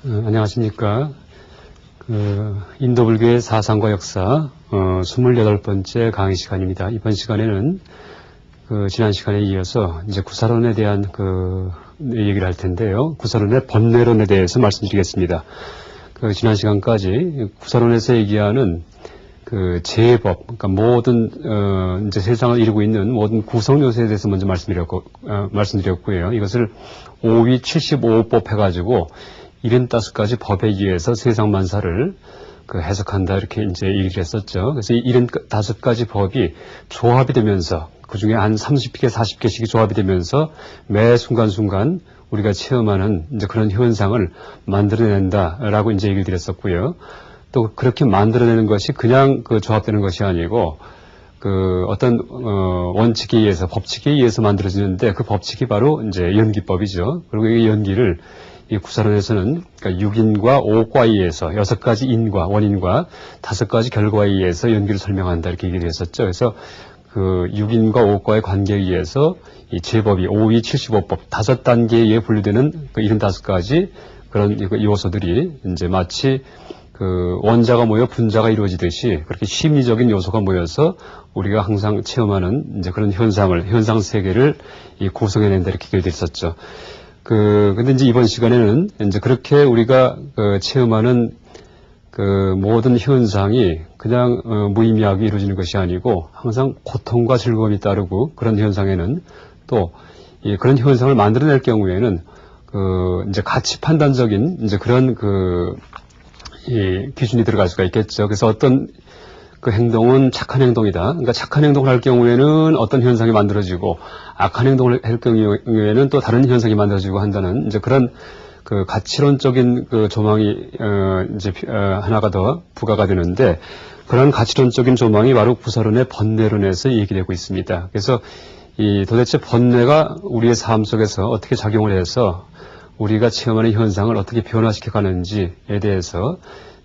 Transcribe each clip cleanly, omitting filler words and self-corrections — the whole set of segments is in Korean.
안녕하십니까. 인도불교의 사상과 역사 28번째 강의 시간입니다. 이번 시간에는 지난 시간에 이어서 이제 구사론에 대한 얘기를 할 텐데요. 구사론의 번뇌론에 대해서 말씀드리겠습니다. 지난 시간까지 구사론에서 얘기하는 제법, 그러니까 모든 이제 세상을 이루고 있는 모든 구성 요소에 대해서 먼저 말씀드렸고요. 이것을 5위 75법 해가지고 75가지 법에 의해서 세상 만사를 해석한다, 이렇게 이제 얘기를 했었죠. 그래서 이 75가지 법이 조합이 되면서, 그 중에 한 30개, 40개씩이 조합이 되면서 매 순간순간 우리가 체험하는 이제 그런 현상을 만들어낸다라고 이제 얘기를 드렸었고요. 또 그렇게 만들어내는 것이 그냥 조합되는 것이 아니고, 어떤, 원칙에 의해서, 법칙에 의해서 만들어지는데, 그 법칙이 바로 이제 연기법이죠. 그리고 이 연기를 이 구사론에서는 그러니까 6인과 5과에 의해서 6가지 인과, 원인과 5가지 결과에 의해서 연기를 설명한다, 이렇게 얘기를 했었죠. 그래서 6인과 5과의 관계에 의해서 이 제법이 5위 75법, 5단계에 분류되는 75가지 그런 요소들이 이제 마치 원자가 모여 분자가 이루어지듯이 그렇게 심리적인 요소가 모여서 우리가 항상 체험하는 이제 그런 현상 세계를 구성해낸다, 이렇게 얘기를 했었죠. 근데 이제 이번 시간에는 이제 그렇게 우리가 체험하는 모든 현상이 그냥 무의미하게 이루어지는 것이 아니고 항상 고통과 즐거움이 따르고, 그런 현상에는 또 그런 현상을 만들어낼 경우에는 이제 가치 판단적인 이제 그런 기준이 들어갈 수가 있겠죠. 그래서 어떤 행동은 착한 행동이다. 그러니까 착한 행동을 할 경우에는 어떤 현상이 만들어지고, 악한 행동을 할 경우에는 또 다른 현상이 만들어지고 한다는 이제 그런 가치론적인 조망이 이제 하나가 더 부과가 되는데, 그런 가치론적인 조망이 바로 구사론의 번뇌론에서 얘기되고 있습니다. 그래서 도대체 번뇌가 우리의 삶 속에서 어떻게 작용을 해서 우리가 체험하는 현상을 어떻게 변화시켜 가는지에 대해서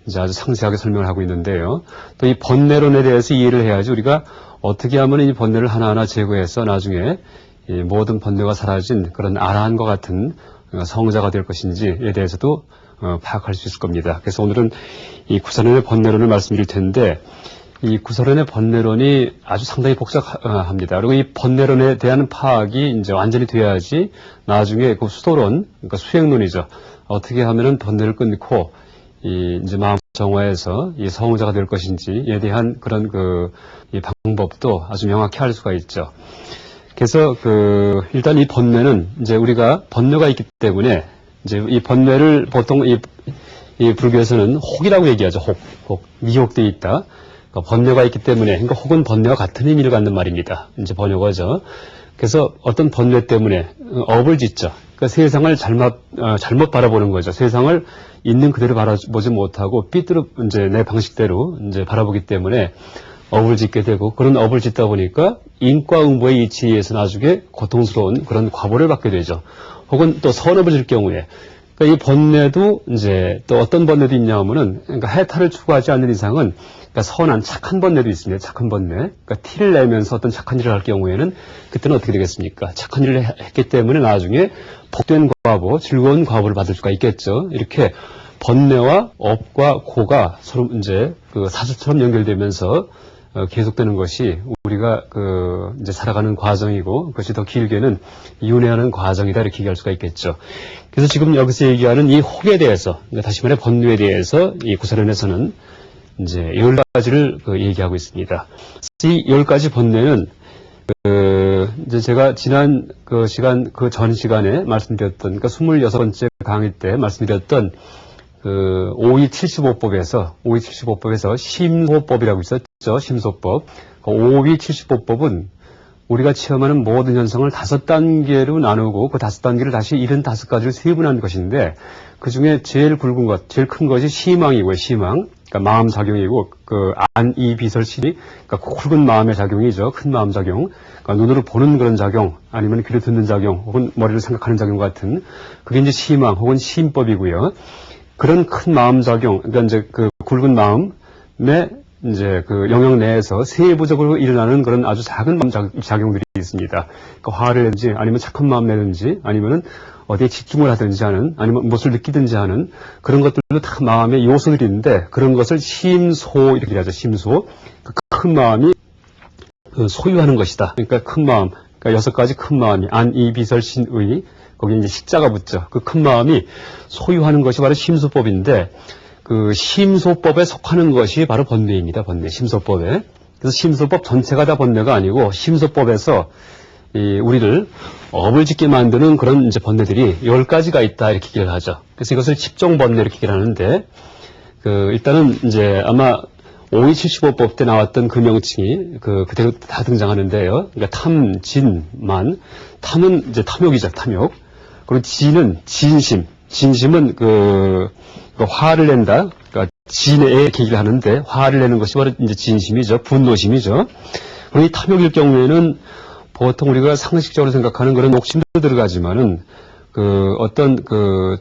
이제 아주 상세하게 설명을 하고 있는데요. 또 이 번뇌론에 대해서 이해를 해야지 우리가 어떻게 하면 이 번뇌를 하나하나 제거해서 나중에 이 모든 번뇌가 사라진 그런 아라한과 같은 성자가 될 것인지에 대해서도 파악할 수 있을 겁니다. 그래서 오늘은 이 구사론의 번뇌론을 말씀드릴 텐데, 이 구사론의 번뇌론이 아주 상당히 복잡합니다. 그리고 이 번뇌론에 대한 파악이 이제 완전히 돼야지 나중에 수도론, 그러니까 수행론이죠. 어떻게 하면은 번뇌를 끊고 이제 마음 정화해서 이 성자가 될 것인지에 대한 그런 이 방법도 아주 명확히 알 수가 있죠. 그래서 일단 이 번뇌는 이제 우리가 번뇌가 있기 때문에 이제 이 번뇌를 보통 이 불교에서는 혹이라고 얘기하죠. 혹. 미혹되어 있다. 그러니까 번뇌가 있기 때문에, 그러니까 혹은 번뇌와 같은 의미를 갖는 말입니다. 이제 번역어죠. 그래서 어떤 번뇌 때문에 업을 짓죠. 그러니까 세상을 잘못 바라보는 거죠. 세상을 있는 그대로 바라보지 못하고 이제 내 방식대로 이제 바라보기 때문에 업을 짓게 되고, 그런 업을 짓다 보니까 인과응보의 이치에 의해서 나중에 고통스러운 그런 과보를 받게 되죠. 혹은 또 선업을 질 경우에, 그러니까 이 번뇌도 이제 또 어떤 번뇌도 있냐 하면은, 그러니까 해탈을 추구하지 않는 이상은, 그러니까 선한 착한 번뇌도 있습니다. 착한 번뇌. 그러니까 티를 내면서 어떤 착한 일을 할 경우에는 그때는 어떻게 되겠습니까? 착한 일을 했기 때문에 나중에 복된 과보, 즐거운 과보를 받을 수가 있겠죠. 이렇게 번뇌와 업과 고가 서로 이제 사슬처럼 연결되면서 계속되는 것이 우리가 이제 살아가는 과정이고, 그것이 더 길게는 윤회하는 과정이다, 이렇게 얘기할 수가 있겠죠. 그래서 지금 여기서 얘기하는 이 혹에 대해서, 그러니까 다시 말해 번뇌에 대해서 이 구사론에서는 이제 10가지를 얘기하고 있습니다. 이 10가지 번뇌는 이제 제가 지난 전 시간에 말씀드렸던, 그러니까 26번째 강의 때 말씀드렸던 5위 75법에서 심소법이라고 있었죠. 심소법. 5위 75법은 우리가 체험하는 모든 현상을 5단계로 나누고 그 5단계를 다시 75가지로 세분한 것인데, 그 중에 제일 굵은 것, 제일 큰 것이 심망이고요. 심망. 그러니까 마음 작용이고, 이 비설 심이, 그러니까 굵은 마음의 작용이죠. 큰 마음 작용. 그러니까 눈으로 보는 그런 작용, 아니면 귀로 듣는 작용, 혹은 머리로 생각하는 작용 같은, 그게 이제 심망 혹은 심법이고요. 그런 큰 마음 작용, 그러니까 이제 굵은 마음의 이제 영역 내에서 세부적으로 일어나는 그런 아주 작은 마음 작용들이 있습니다. 그러니까 화를 내든지, 아니면 착한 마음 내든지, 아니면은 어디에 집중을 하든지 하는, 아니면 무엇을 느끼든지 하는 그런 것들도 다 마음의 요소들이 있는데, 그런 것을 심소 이렇게 하죠. 심소. 그 큰 마음이 소유하는 것이다. 그러니까 큰 마음, 그러니까 6가지 큰 마음이 안, 이, 비설, 신, 의, 거기에 이제 식자가 붙죠. 그 큰 마음이 소유하는 것이 바로 심소법인데, 그 심소법에 속하는 것이 바로 번뇌입니다. 번뇌, 심소법에. 그래서 심소법 전체가 다 번뇌가 아니고, 심소법에서 우리를 업을 짓게 만드는 그런 이제 번뇌들이 10가지가 있다, 이렇게 얘기를 하죠. 그래서 이것을 집종번뇌 이렇게 얘기를 하는데, 일단은 이제 아마 5275법 때 나왔던 그 명칭이 그대로 다 등장하는데요. 그러니까 탐, 진, 만. 탐은 이제 탐욕이죠, 탐욕. 그리고 진은 진심. 진심은 화를 낸다. 그러니까 진에 계기를 하는데, 화를 내는 것이 바로 이제 진심이죠. 분노심이죠. 그리고 이 탐욕일 경우에는 보통 우리가 상식적으로 생각하는 그런 욕심도 들어가지만은, 어떤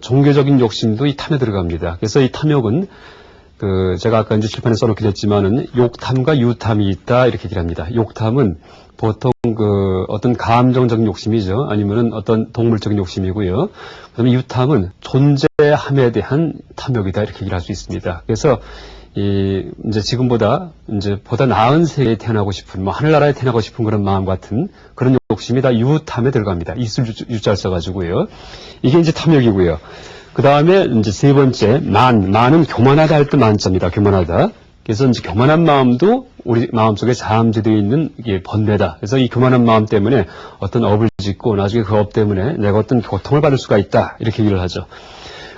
종교적인 욕심도 이 탐에 들어갑니다. 그래서 이 탐욕은 제가 아까 이제 칠판에 써놓기도 했지만은, 욕탐과 유탐이 있다, 이렇게 얘기를 합니다. 욕탐은 보통 어떤 감정적인 욕심이죠. 아니면은 어떤 동물적인 욕심이고요. 그 다음에 유탐은 존재함에 대한 탐욕이다, 이렇게 얘기를 할 수 있습니다. 그래서, 이제 지금보다, 보다 나은 세계에 태어나고 싶은, 하늘나라에 태어나고 싶은 그런 마음 같은 그런 욕심이 다 유탐에 들어갑니다. 이슬 유자를 써가지고요. 이게 이제 탐욕이고요. 그 다음에 이제 세 번째, 만은 교만하다 할 때 만자입니다. 교만하다. 그래서 이제 교만한 마음도 우리 마음속에 잠재되어 있는 이게 번뇌다. 그래서 이 교만한 마음 때문에 어떤 업을 짓고 나중에 그 업 때문에 내가 어떤 고통을 받을 수가 있다. 이렇게 얘기를 하죠.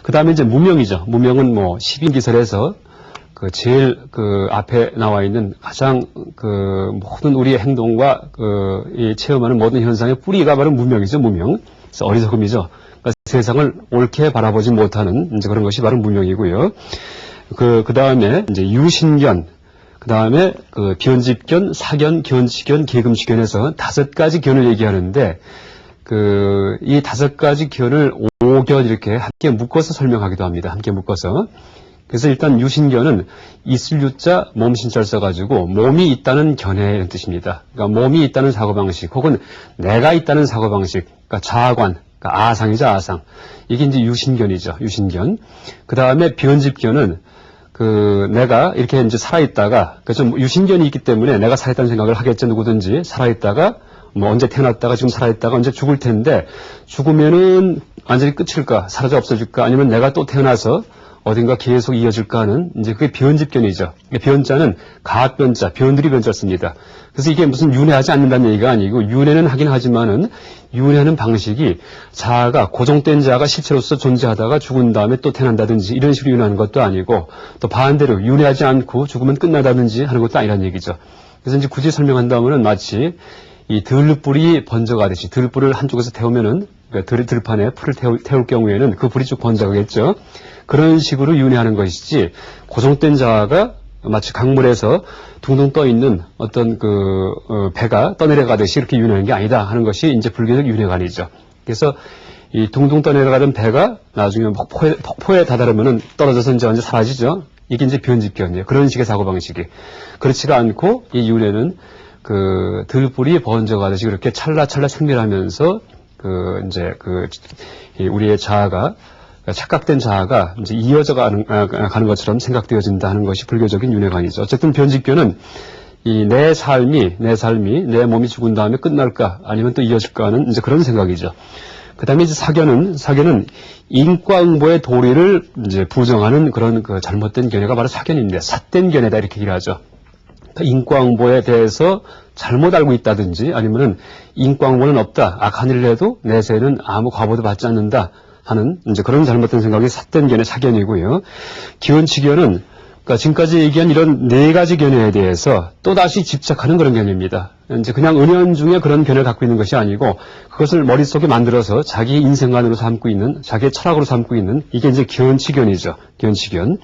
그 다음에 이제 무명이죠. 무명은 십인기설에서 제일 앞에 나와 있는 가장 모든 우리의 행동과 이 체험하는 모든 현상의 뿌리가 바로 무명이죠. 무명. 그래서 어리석음이죠. 그러니까 세상을 옳게 바라보지 못하는 이제 그런 것이 바로 무명이고요. 그 다음에 이제 유신견, 그 다음에 변집견, 사견, 견치견, 계금치견에서 5가지 견을 얘기하는데, 이 5가지 견을 5견 이렇게 함께 묶어서 설명하기도 합니다. 함께 묶어서. 그래서 일단 유신견은 이슬유자 몸신자를 써가지고 몸이 있다는 견해 이런 뜻입니다. 그러니까 몸이 있다는 사고방식 혹은 내가 있다는 사고방식, 그러니까 자아관, 그러니까 아상이죠, 아상. 이게 이제 유신견이죠, 유신견. 그 다음에 변집견은 내가 이렇게 이제 살아있다가, 좀 유신견이 있기 때문에 내가 살아있다는 생각을 하겠죠, 누구든지. 살아있다가, 언제 태어났다가 지금 살아있다가 언제 죽을 텐데, 죽으면은 완전히 끝일까, 사라져 없어질까, 아니면 내가 또 태어나서 어딘가 계속 이어질까 하는, 이제 그게 변집견이죠. 변자는 가변자, 변들이 변자를 씁니다. 그래서 이게 무슨 윤회하지 않는다는 얘기가 아니고, 윤회는 하긴 하지만은, 윤회하는 방식이 자아가, 고정된 자아가 실체로서 존재하다가 죽은 다음에 또 태어난다든지 이런 식으로 윤회하는 것도 아니고, 또 반대로 윤회하지 않고 죽으면 끝나다든지 하는 것도 아니라는 얘기죠. 그래서 이제 굳이 설명한다면은 마치 이 들불이 번져가듯이, 들불을 한쪽에서 태우면은, 그러니까 들판에 풀을 태울 경우에는 그 불이 쭉 번져가겠죠. 그런 식으로 윤회하는 것이지, 고정된 자아가 마치 강물에서 둥둥 떠 있는 어떤 배가 떠내려가듯이 이렇게 윤회하는 게 아니다 하는 것이 이제 불교적 윤회관이죠. 그래서 이 둥둥 떠내려가던 배가 나중에 폭포에 다다르면은 떨어져서 이제 완전 사라지죠. 이게 이제 변집견이에요. 그런 식의 사고방식이. 그렇지가 않고 이 윤회는 들불이 번져가듯이 그렇게 찰나찰나 생멸하면서 우리의 자아가, 착각된 자아가 이제 이어져 가는 것처럼 생각되어진다 하는 것이 불교적인 윤회관이죠. 어쨌든 변집견은 내 삶이 내 몸이 죽은 다음에 끝날까 아니면 또 이어질까 하는 이제 그런 생각이죠. 그 다음에 이제 사견은 인과응보의 도리를 이제 부정하는 그런 잘못된 견해가 바로 사견인데, 삿된 견해다 이렇게 얘기를 하죠. 인과응보에 대해서 잘못 알고 있다든지 아니면은 인과응보는 없다, 악한 일을 해도 내세에는 아무 과보도 받지 않는다 하는 이제 그런 잘못된 생각이 삿된 견해, 사견이고요. 기원치견은 그러니까 지금까지 얘기한 이런 4가지 견해에 대해서 또다시 집착하는 그런 견해입니다. 이제 그냥 은연중에 그런 견해를 갖고 있는 것이 아니고 그것을 머릿속에 만들어서 자기 인생관으로 삼고 있는, 자기의 철학으로 삼고 있는, 이게 이제 기원치견이죠. 기원치견.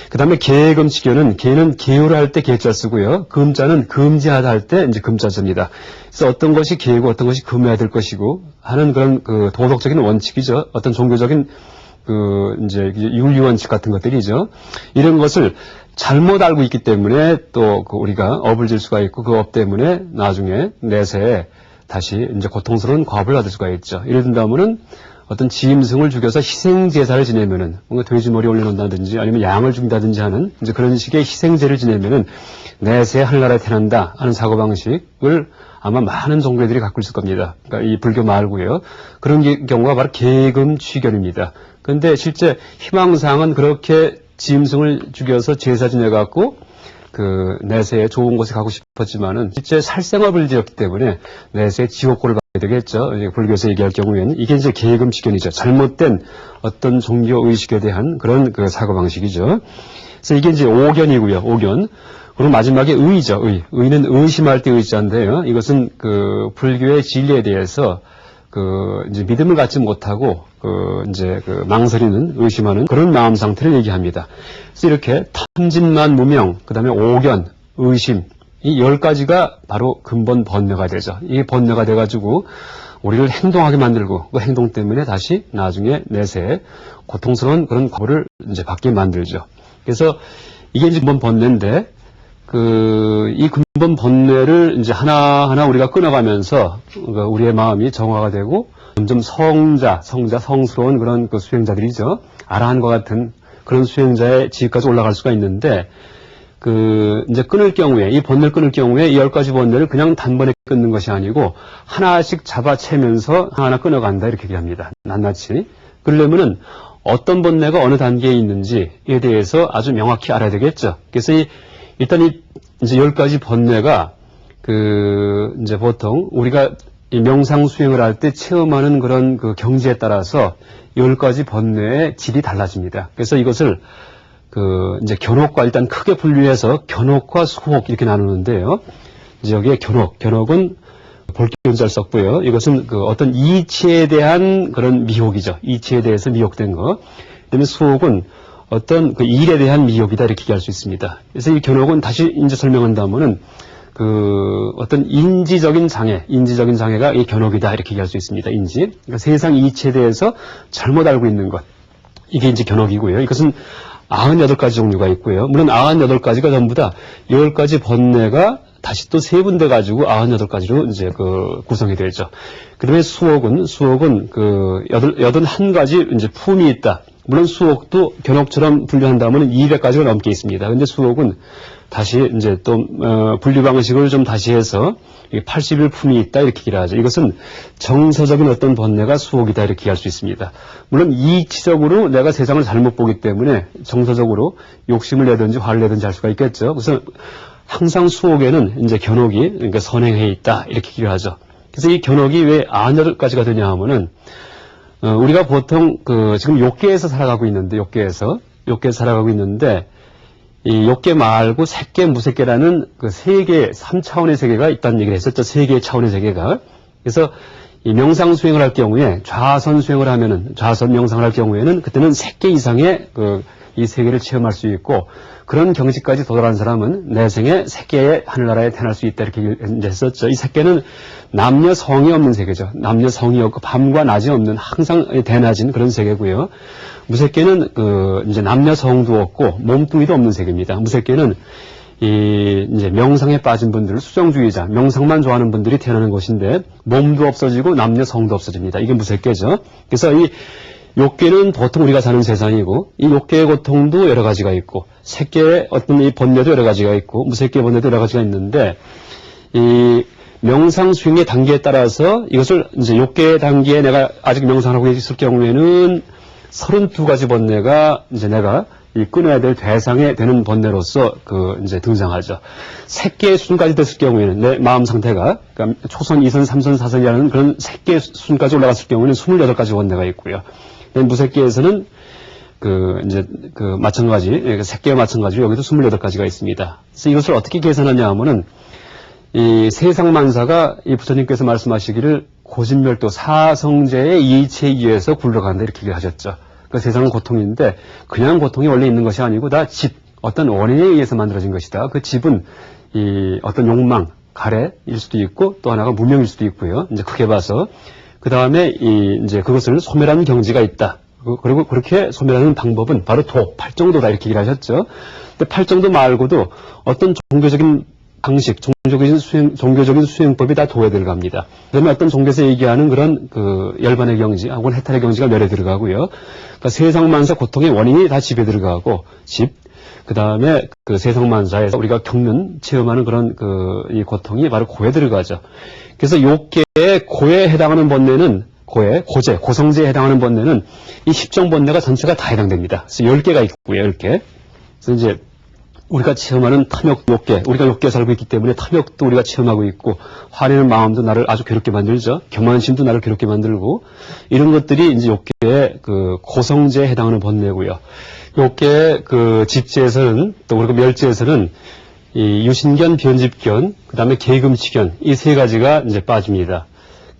그 다음에 계금치견은, 계는 계율을 할 때 계자 쓰고요. 금자는 금지하다 할 때 이제 금자입니다. 그래서 어떤 것이 계고 어떤 것이 금해야 될 것이고 하는 그런 도덕적인 원칙이죠. 어떤 종교적인 이제 윤리원칙 같은 것들이죠. 이런 것을 잘못 알고 있기 때문에 또 우리가 업을 질 수가 있고 그 업 때문에 나중에 내세에 다시 이제 고통스러운 과업을 받을 수가 있죠. 예를 든다면은 어떤 짐승을 죽여서 희생제사를 지내면은, 뭔가 돼지머리 올려놓는다든지 아니면 양을 죽인다든지 하는 이제 그런 식의 희생제를 지내면은 내세 하늘나라에 태어난다 하는 사고방식을 아마 많은 종교들이 갖고 있을 겁니다. 그러니까 이 불교 말고요. 그런 경우가 바로 계금취견입니다. 그런데 실제 희망사항은 그렇게 짐승을 죽여서 제사 지내갖고 그 내세에 좋은 곳에 가고 싶었지만은 실제 살생업을 지었기 때문에 내세에 지옥고를 받게 되겠죠. 불교에서 얘기할 경우에는 이게 이제 계금취견이죠. 잘못된 어떤 종교 의식에 대한 그런 그 사고방식이죠. 그래서 이게 이제 오견이고요. 오견. 그리고 마지막에 의죠. 의. 의는 의심할 때 의자인데요. 이것은 그 불교의 진리에 대해서 그 이제 믿음을 갖지 못하고 그 이제 그 망설이는 의심하는 그런 마음 상태를 얘기합니다. 그래서 이렇게 탐진만 무명, 그다음에 오견, 의심 이 10가지가 바로 근본 번뇌가 되죠. 이게 번뇌가 돼가지고 우리를 행동하게 만들고 그 행동 때문에 다시 나중에 내세 고통스러운 그런 과보를 이제 받게 만들죠. 그래서 이게 이제 근본 번뇌인데 이 근본 번뇌를 이제 하나하나 우리가 끊어가면서 우리의 마음이 정화가 되고 점점 성스러운 그런 그 수행자들이죠. 아라한과 같은 그런 수행자의 지위까지 올라갈 수가 있는데 이제 끊을 경우에 이 번뇌를 끊을 경우에 이 10가지 번뇌를 그냥 단번에 끊는 것이 아니고 하나씩 잡아채면서 하나하나 끊어간다 이렇게 얘기합니다. 낱낱이. 그러려면은 어떤 번뇌가 어느 단계에 있는지에 대해서 아주 명확히 알아야 되겠죠. 그래서 일단 이제 10가지 번뇌가 이제 보통 우리가 이 명상 수행을 할 때 체험하는 그런 그 경지에 따라서 10가지 번뇌의 질이 달라집니다. 그래서 이것을 이제 견옥과 일단 크게 분류해서 견옥과 수옥 이렇게 나누는데요. 이제 여기에 견옥은 볼기운자를 썼고요. 이것은 어떤 이치에 대한 그런 미혹이죠. 이치에 대해서 미혹된 거. 그다음에 수옥은 어떤 그 일에 대한 미혹이다 이렇게 얘기할 수 있습니다. 그래서 이 견옥은 다시 이제 설명한다면은 어떤 인지적인 장애가 이 견옥이다 이렇게 얘기할 수 있습니다. 그러니까 세상 이치에 대해서 잘못 알고 있는 것. 이게 이제 견옥이고요. 이것은 98가지 종류가 있고요. 물론 98가지가 전부 다 10가지 번뇌가 다시 또 세분돼 가지고 98가지로 이제 구성이 되죠. 그다음에 수옥은 81가지 이제 품이 있다. 물론 수옥도 견옥처럼 분류한다면 200가지가 넘게 있습니다. 근데 수옥은 다시 이제 또 분류 방식을 좀 다시 해서 81품이 있다 이렇게 얘기를 하죠. 이것은 정서적인 어떤 번뇌가 수옥이다 이렇게 할 수 있습니다. 물론 이치적으로 내가 세상을 잘못 보기 때문에 정서적으로 욕심을 내든지 화를 내든지 할 수가 있겠죠. 그래서 항상 수옥에는 이제 견옥이 그러니까 선행해 있다 이렇게 얘기를 하죠. 그래서 이 견옥이 왜 98가지가 되냐 하면은 우리가 보통 지금 욕계에서 살아가고 있는데 욕계에서 살아가고 있는데 이 욕계 말고 색계, 무색계라는 세계, 3차원의 세계가 있다는 얘기를 했었죠. 세 개의 차원의 세계가. 그래서 이 명상 수행을 할 경우에 좌선 수행을 하면은 좌선 명상을 할 경우에는 그때는 색계 이상의 이 세계를 체험할 수 있고 그런 경지까지 도달한 사람은 내생에 색계의 하늘나라에 태어날 수 있다 이렇게 했었죠. 이 색계는 남녀 성이 없는 세계죠. 남녀 성이 없고 밤과 낮이 없는 항상 대낮인 그런 세계고요. 무색계는 이제 남녀 성도 없고 몸뚱이도 없는 세계입니다. 무색계는 이제 명상에 빠진 분들, 수정주의자, 명상만 좋아하는 분들이 태어나는 곳인데 몸도 없어지고 남녀 성도 없어집니다. 이게 무색계죠. 그래서 이 욕계는 보통 우리가 사는 세상이고 이 욕계의 고통도 여러 가지가 있고 색계의 어떤 이 번뇌도 여러 가지가 있고 무색계 번뇌도 여러 가지가 있는데 이 명상 수행의 단계에 따라서 이것을 이제 욕계 단계에 내가 아직 명상하고 있을 경우에는 32가지 번뇌가 이제 내가 이 끊어야 될 대상에 되는 번뇌로서 이제 등장하죠. 색계의 순까지 됐을 경우에는 내 마음 상태가 그러니까 초선, 2선, 3선, 4선이라는 그런 색계의 순까지 올라갔을 경우에는 28가지 번뇌가 있고요. 무색계에서는 이제 마찬가지, 색계와 마찬가지로 여기도 28가지가 있습니다. 그래서 이것을 어떻게 계산하냐 하면은 이 세상만사가 이 부처님께서 말씀하시기를 고진멸도 사성제의 이치에 의해서 굴러간다 이렇게 얘기하셨죠. 그 세상은 고통인데 그냥 고통이 원래 있는 것이 아니고 다 집, 어떤 원인에 의해서 만들어진 것이다. 그 집은 이 어떤 욕망, 가래일 수도 있고 또 하나가 무명일 수도 있고요. 이제 크게 봐서 그 다음에 이제 그것을 소멸하는 경지가 있다. 그리고 그렇게 소멸하는 방법은 바로 팔정도다 이렇게 얘기를 하셨죠. 근데 팔정도 말고도 어떤 종교적인 방식, 종교적인 수행법이 다 도에 들어갑니다. 그다음에 어떤 종교에서 얘기하는 그런 그 열반의 경지, 혹은 해탈의 경지가 멸에 들어가고요. 그러니까 세상만사 고통의 원인이 다 집에 들어가고, 그다음에 그 세상만사에서 우리가 겪는, 체험하는 그런 이 고통이 바로 고에 들어가죠. 그래서 요계의 고에 해당하는 번뇌는 고제, 고성제에 해당하는 번뇌는 이 10종 번뇌가 전체가 다 해당됩니다. 그래서 10개가 있고요, 10개. 그래서 이제 우리가 체험하는 탐욕, 욕계, 우리가 욕계에 살고 있기 때문에 탐욕도 우리가 체험하고 있고, 화내는 마음도 나를 아주 괴롭게 만들죠. 교만심도 나를 괴롭게 만들고, 이런 것들이 이제 욕계의 그 고성제에 해당하는 번뇌고요. 욕계의 그 집제에서는, 또 우리가 멸제에서는 이 유신견, 변집견, 그 다음에 계금치견, 이 세 가지가 이제 빠집니다.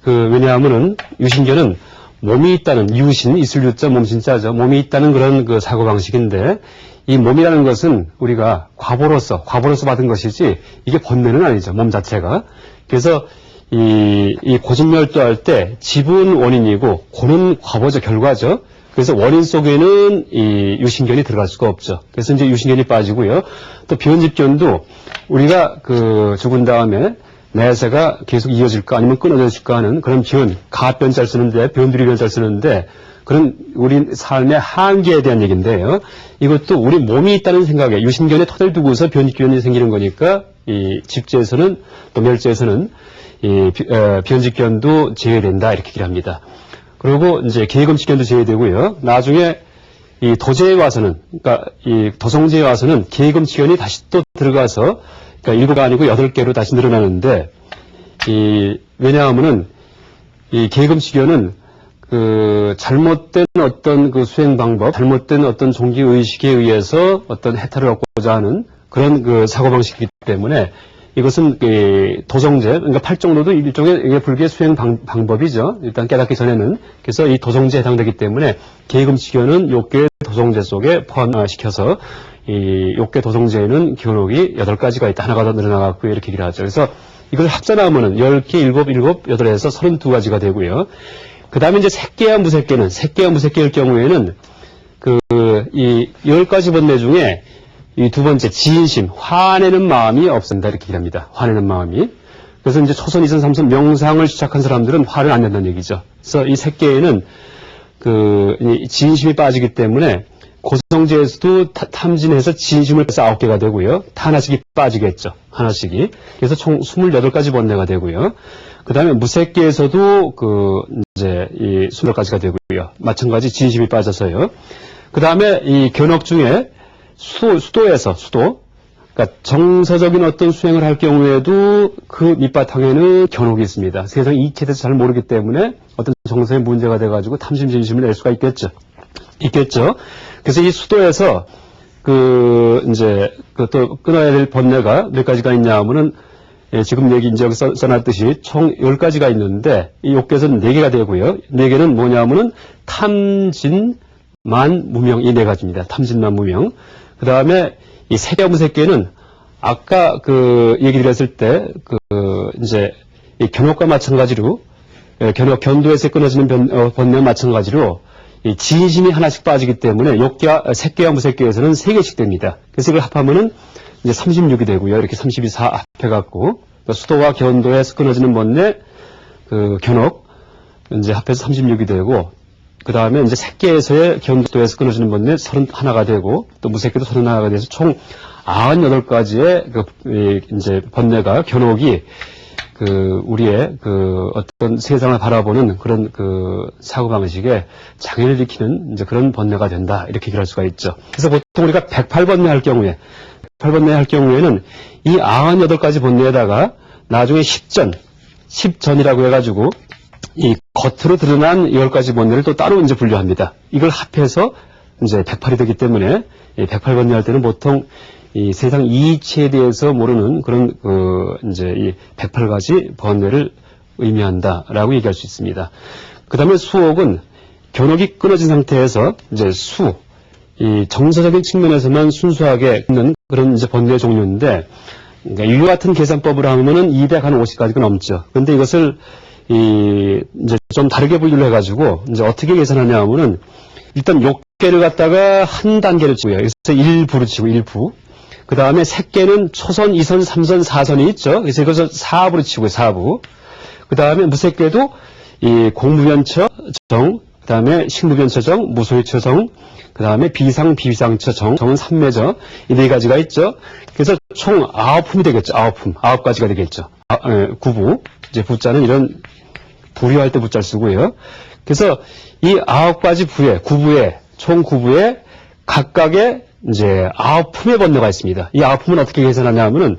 왜냐하면은 유신견은 몸이 있다는, 유신, 있을 유자, 몸신자죠. 몸이 있다는 그런 그 사고방식인데, 이 몸이라는 것은 우리가 과보로서 받은 것이지, 이게 번뇌는 아니죠. 몸 자체가. 그래서 이 고증멸도할 때 집은 원인이고, 고는 과보죠. 결과죠. 그래서 원인 속에는 이 유신견이 들어갈 수가 없죠. 그래서 이제 유신견이 빠지고요. 또 변집견도 우리가 죽은 다음에 내세가 계속 이어질까 아니면 끊어질까 하는 그런 가변자를 쓰는데, 변두리변자를 쓰는데, 그런 우리 삶의 한계에 대한 얘기인데요. 이것도 우리 몸이 있다는 생각에 유신견에 토대를 두고서 변집견이 생기는 거니까, 이 집제에서는, 또 멸제에서는 이 변집견도 제외된다, 이렇게 얘기를 합니다. 그리고 이제 계금치견도 제외되고요. 나중에 이 도제에 와서는, 그러니까 이 도성제에 와서는 계금치견이 다시 또 들어가서, 그러니까 7가 아니고 8개로 다시 늘어나는데, 왜냐하면은 이 계금치견은 잘못된 어떤 수행 방법, 잘못된 어떤 종기 의식에 의해서 어떤 해탈을 얻고자 하는 그런 사고방식이기 때문에, 이것은 도성제, 그러니까 팔종로도 일종의 불교의 수행 방법이죠. 일단 깨닫기 전에는. 그래서 이 도성제에 해당되기 때문에 계금치견은 욕계 도성제 속에 포함시켜서 이 욕계 도성제에는 견옥이 8가지가 있다. 하나가 더 늘어나갔고 이렇게 얘기를 하죠. 그래서 이걸 합산하면은 10개, 7, 8에서 32가지가 되고요. 그 다음에 이제 색계와 무색계일 경우에는 이 10가지 번뇌 중에 이 두 번째, 지인심, 화내는 마음이 없습니다. 이렇게 얘기합니다. 화내는 마음이. 그래서 이제 초선, 이선, 삼선 명상을 시작한 사람들은 화를 안 낸다는 얘기죠. 그래서 이 색계에는 이 지인심이 빠지기 때문에 고성제에서도 탐진해서 지인심을 빼서 9개가 되고요. 하나씩이 빠지겠죠. 하나씩이. 그래서 총 28가지 번뇌가 되고요. 그 다음에 무색계에서도 이제 이 28가지가 되고요. 마찬가지 지인심이 빠져서요. 그 다음에 이 견옥 중에 수도에서, 그러니까 정서적인 어떤 수행을 할 경우에도 그 밑바탕에는 견옥이 있습니다. 세상 이치에 대해서 잘 모르기 때문에 어떤 정서의 문제가 돼가지고 탐심, 진심을 낼 수가 있겠죠. 그래서 이 수도에서 이제 또 끊어야 될 번뇌가 몇 가지가 있냐 하면은, 지금 여기 이제 여기 써놨듯이 총 10가지가 있는데, 이 욕계에서는 4개가 되고요. 4개는 뭐냐 하면은 탐진, 만, 무명, 이 4가지입니다. 탐진만, 무명. 그 다음에 이 색계, 무색계는 아까 얘기 드렸을 때, 이제 이 견옥과 마찬가지로, 견도에서 끊어지는 번뇌와 마찬가지로 이 지인심이 하나씩 빠지기 때문에 색계와 무색계에서는 3개씩 됩니다. 그래서 이걸 합하면은 이제 36이 되고요. 이렇게 32사 합해갖고, 수도와 견도에서 끊어지는 번뇌, 견옥, 이제 합해서 36이 되고, 그 다음에 이제 색계에서의 견도에서 끊어지는 번뇌 31가 되고, 또 무색계도 31가 돼서 총 98가지의 이제 번뇌가, 견옥이 우리의 어떤 세상을 바라보는 그런 사고방식에 장애를 일으키는 이제 그런 번뇌가 된다. 이렇게 얘기할 수가 있죠. 그래서 보통 우리가 108번뇌 할 경우에는 이 98가지 번뇌에다가 나중에 10전이라고 해가지고 이 겉으로 드러난 10가지 번뇌를 또 따로 이제 분류합니다. 이걸 합해서 이제 108이 되기 때문에 108번뇌 할 때는 보통 이 세상 이치에 대해서 모르는 그런 이제 이 108가지 번뇌를 의미한다라고 얘기할 수 있습니다. 그 다음에 수옥은 견옥이 끊어진 상태에서 이제 이 정서적인 측면에서만 순수하게 있는 그런 이제 번뇌의 종류인데, 그러니까 인류 같은 계산법으로 하면은 250가지가 넘죠. 그런데 이것을 이제 좀 다르게 분류를 해가지고 이제 어떻게 계산하냐 하면은 일단 욕계를 갖다가 한 단계를 치고요. 그래서 1부로 치고 1부. 그 다음에 색계는 초선, 2선, 3선, 4선이 있죠. 그래서 이것을 사부로 치고요, 사부. 그 다음에 무색계도 이 공무변처 정, 그 다음에 식무변처 정, 무소유처 정, 그 다음에 비상, 비상처 정, 정은 3매죠. 이 네 가지가 있죠. 그래서 총 9품이 되겠죠. 9품. 9가지가 되겠죠. 구부. 이제 부자는 이런 부류할 때 부자를 쓰고요. 그래서 이 9가지 부에, 구부에, 총 9부에 각각의 이제 9품의 번뇌가 있습니다. 이 9품은 어떻게 계산하냐 하면은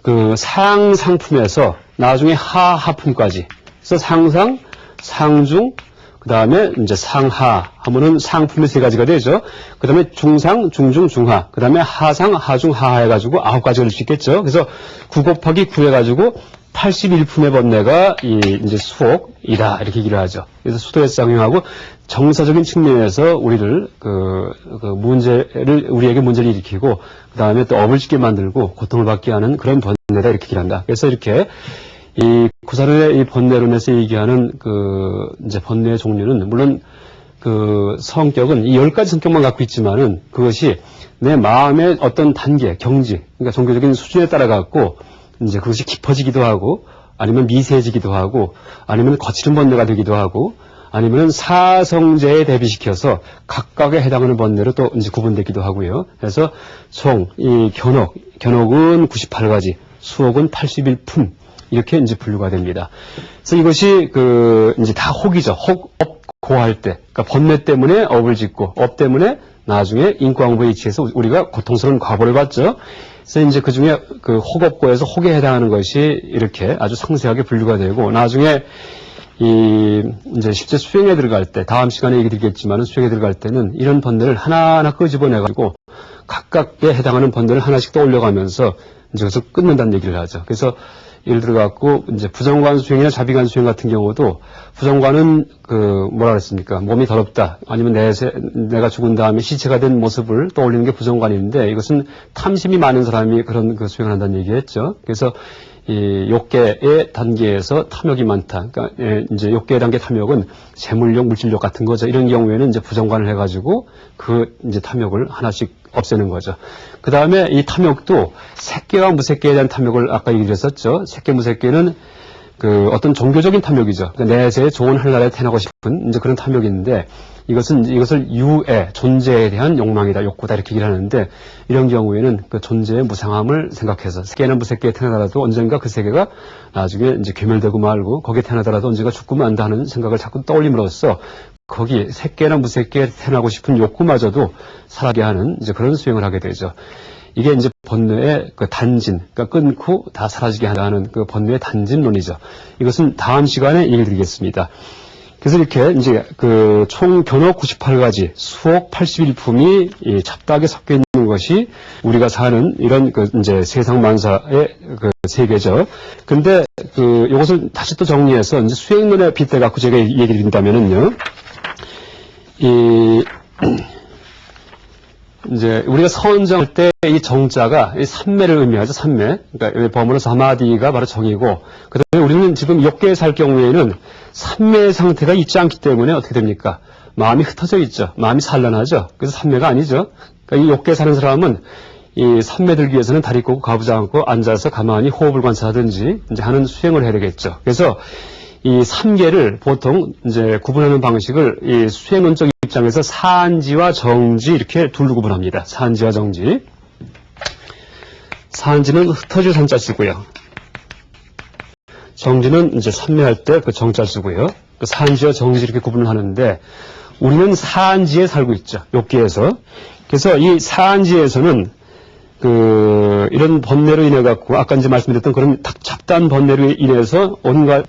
그 상품에서 나중에 하품까지. 그래서 상상, 상중, 그 다음에 이제 상하 하면은 상품의 세 가지가 되죠. 그 다음에 중상, 중중, 중하. 그 다음에 하상, 하중, 하하 해가지고 9가지가 될 수 있겠죠. 그래서 9 곱하기 9 해가지고 81품의 번뇌가 이제 수옥이다. 이렇게 얘기를 하죠. 그래서 수도에서 작용하고 정서적인 측면에서 우리를 우리에게 문제를 일으키고 그 다음에 또 업을 짓게 만들고 고통을 받게 하는 그런 번뇌다. 이렇게 얘기를 한다. 그래서 이렇게 이 구사론의 이 번뇌론에서 얘기하는 이제 번뇌의 종류는 물론 그 성격은 이 10가지 성격만 갖고 있지만은 그것이 내 마음의 어떤 단계, 경지, 그러니까 종교적인 수준에 따라 갖고 이제 그것이 깊어지기도 하고 아니면 미세해지기도 하고 아니면 거칠은 번뇌가 되기도 하고 아니면 사성제에 대비시켜서 각각에 해당하는 번뇌로 또 이제 구분되기도 하고요. 그래서 총 이 견옥은 98가지, 수옥은 81품 이렇게 이제 분류가 됩니다. 그래서 이것이 이제 다 혹이죠. 업, 고할 때. 그러니까 번뇌 때문에 업을 짓고, 업 때문에 나중에 인과응보에 이치해서 우리가 고통스러운 과보를 받죠. 그래서 이제 그 중에 혹업고에서 혹에 해당하는 것이 이렇게 아주 상세하게 분류가 되고, 나중에 이제 실제 수행에 들어갈 때, 다음 시간에 얘기 드리겠지만 수행에 들어갈 때는 이런 번뇌를 하나하나 끄집어내가지고 각각에 해당하는 번뇌를 하나씩 떠올려가면서 이제 그것을 끊는다는 얘기를 하죠. 그래서 예를 들어갖고, 이제 부정관 수행이나 자비관 수행 같은 경우도, 부정관은 뭐라 그랬습니까? 몸이 더럽다. 아니면 내가 죽은 다음에 시체가 된 모습을 떠올리는 게 부정관인데, 이것은 탐심이 많은 사람이 그런 수행을 한다는 얘기했죠. 그래서 이 욕계의 단계에서 탐욕이 많다. 그러니까 이제 욕계의 단계 탐욕은 재물욕, 물질욕 같은 거죠. 이런 경우에는 이제 부정관을 해가지고 이제 탐욕을 하나씩 없애는 거죠. 그 다음에 이 탐욕도 색계와 무색계에 대한 탐욕을 아까 얘기했었죠. 색계, 무색계는 어떤 종교적인 탐욕이죠. 그러니까 내세에 좋은 한나라에 태어나고 싶은 이제 그런 탐욕인데 이것을 유애, 존재에 대한 욕망이다, 욕구다 이렇게 얘기를 하는데 이런 경우에는 그 존재의 무상함을 생각해서 색계나 무색계에 태어나더라도 언젠가 그 세계가 나중에 이제 괴멸되고 말고 거기에 태어나더라도 언젠가 죽고 만다 하는 생각을 자꾸 떠올림으로써 거기 색계나 무색계에 태어나고 싶은 욕구마저도 사라게 하는 이제 그런 수행을 하게 되죠. 이게 이제 번뇌의 단진, 그러니까 끊고 다 사라지게 하는 그 번뇌의 단진론이죠. 이것은 다음 시간에 얘기를 드리겠습니다. 그래서 이렇게 이제 총 견옥 98가지, 수옥 81품이 잡다하게 섞여 있는 것이 우리가 사는 이런 이제 세상 만사의 세계죠. 근데 이것을 다시 또 정리해서 이제 수행론에 빗대 갖고 제가 얘기를 드린다면은요. 이제 우리가 선정할 때 이 정자가 이 삼매를 의미하죠. 삼매. 그러니까 범으로 사마디가 바로 정이고, 그다음에 우리는 지금 욕계에 살 경우에는 삼매의 상태가 있지 않기 때문에 어떻게 됩니까? 마음이 흩어져 있죠. 마음이 산란하죠. 그래서 삼매가 아니죠. 그러니까 이 욕계에 사는 사람은 이 삼매 들기 위해서는 다리 꼬고 가부지 않고 앉아서 가만히 호흡을 관찰하든지 이제 하는 수행을 해야 되겠죠. 그래서 이 3개를 보통 이제 구분하는 방식을 이 수행론적 입장에서 사안지와 정지 이렇게 둘로 구분합니다. 사안지와 정지. 사안지는 흩어질 산자 쓰고요. 정지는 이제 삼매할 때 정자 쓰고요. 사안지와 정지 이렇게 구분을 하는데 우리는 사안지에 살고 있죠. 욕계에서. 그래서 이 사안지에서는 이런 번뇌로 인해 갖고 아까 이제 말씀드렸던 그런 잡다한 번뇌로 인해서 온갖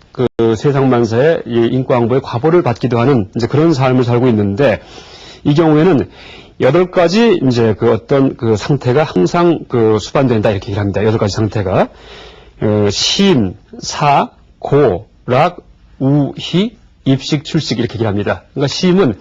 세상 만사의 인과응보의 과보를 받기도 하는 이제 그런 삶을 살고 있는데 이 경우에는 8가지 이제 어떤 상태가 항상 수반된다 이렇게 얘기를 합니다. 8가지 상태가 심, 사, 고, 락, 우, 희, 입식, 출식 이렇게 얘기를 합니다. 그러니까 심은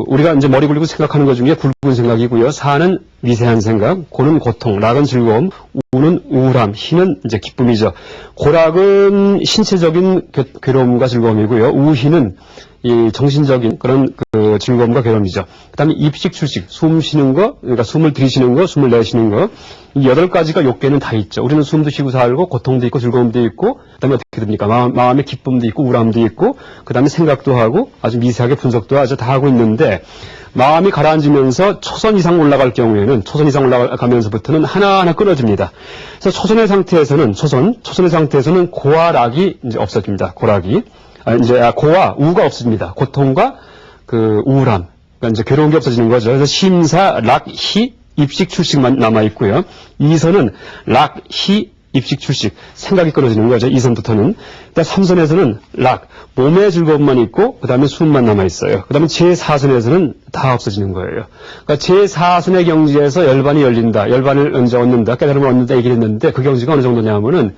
우리가 이제 머리 굴리고 생각하는 것 중에 굵은 생각이고요. 사는 미세한 생각, 고는 고통, 락은 즐거움, 우는 우울함, 희는 이제 기쁨이죠. 고락은 신체적인 괴로움과 즐거움이고요. 우희는 이 정신적인 그런 그 즐거움과 괴로움이죠. 그다음에 입식, 출식, 숨 쉬는 거, 그러니까 숨을 들이쉬는 거, 숨을 내쉬는 거, 이 8가지가 욕계는 다 있죠. 우리는 숨도 쉬고 살고 고통도 있고 즐거움도 있고, 그다음에 어떻게 됩니까? 마음의 기쁨도 있고 우울함도 있고, 그다음에 생각도 하고 아주 미세하게 분석도 아주 다 하고 있는데, 마음이 가라앉으면서 초선 이상 올라갈 경우에는 초선 이상 올라가면서부터는 하나하나 끊어집니다. 그래서 초선의 상태에서는 고와 락이 이제 없어집니다. 고락이. 고와 우가 없어집니다. 고통과 그 우울함, 그러니까 이제 괴로운 게 없어지는 거죠. 그래서 심사, 락, 희, 입식, 출식만 남아 있고요. 2선은 락, 희, 입식, 출식, 생각이 끊어지는 거죠. 2선부터는. 그다음 3선에서는 락, 몸의 즐거움만 있고, 그 다음에 숨만 남아 있어요. 그 다음에 제4선에서는 다 없어지는 거예요. 그러니까 제4선의 경지에서 열반이 열린다, 열반을 이제 얻는다, 깨달음을 얻는다 얘기를 했는데, 그 경지가 어느 정도냐 하면은,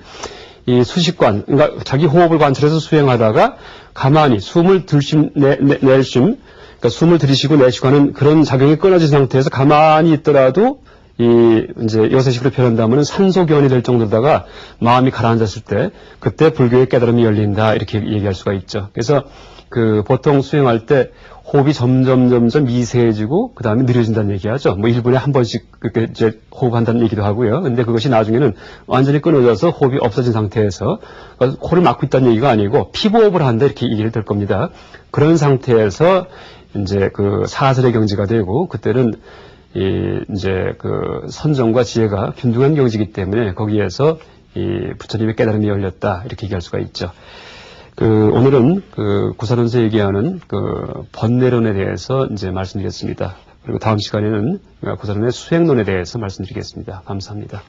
이 수식관, 그러니까 자기 호흡을 관찰해서 수행하다가 가만히 숨을 들쉼, 낼쉼, 그러니까 숨을 들이쉬고 내쉬고 하는 그런 작용이 끊어진 상태에서 가만히 있더라도 이제 요새식으로 표현한다면 산소견이 될 정도로다가 마음이 가라앉았을 때 그때 불교의 깨달음이 열린다 이렇게 얘기할 수가 있죠. 그래서 그 보통 수행할 때 호흡이 점점 미세해지고 그 다음에 느려진다는 얘기하죠. 뭐 1분에 한 번씩 그렇게 이제 호흡한다는 얘기도 하고요. 근데 그것이 나중에는 완전히 끊어져서 호흡이 없어진 상태에서 그러니까 코를 막고 있다는 얘기가 아니고 피부호흡을 한다 이렇게 얘기를 될 겁니다. 그런 상태에서 이제 그 사설의 경지가 되고 그때는 이제 그 선정과 지혜가 균등한 경지이기 때문에 거기에서 이 부처님의 깨달음이 열렸다 이렇게 얘기할 수가 있죠. 오늘은 그 구사론서 얘기하는 그 번뇌론에 대해서 이제 말씀드리겠습니다. 그리고 다음 시간에는 구사론의 수행론에 대해서 말씀드리겠습니다. 감사합니다.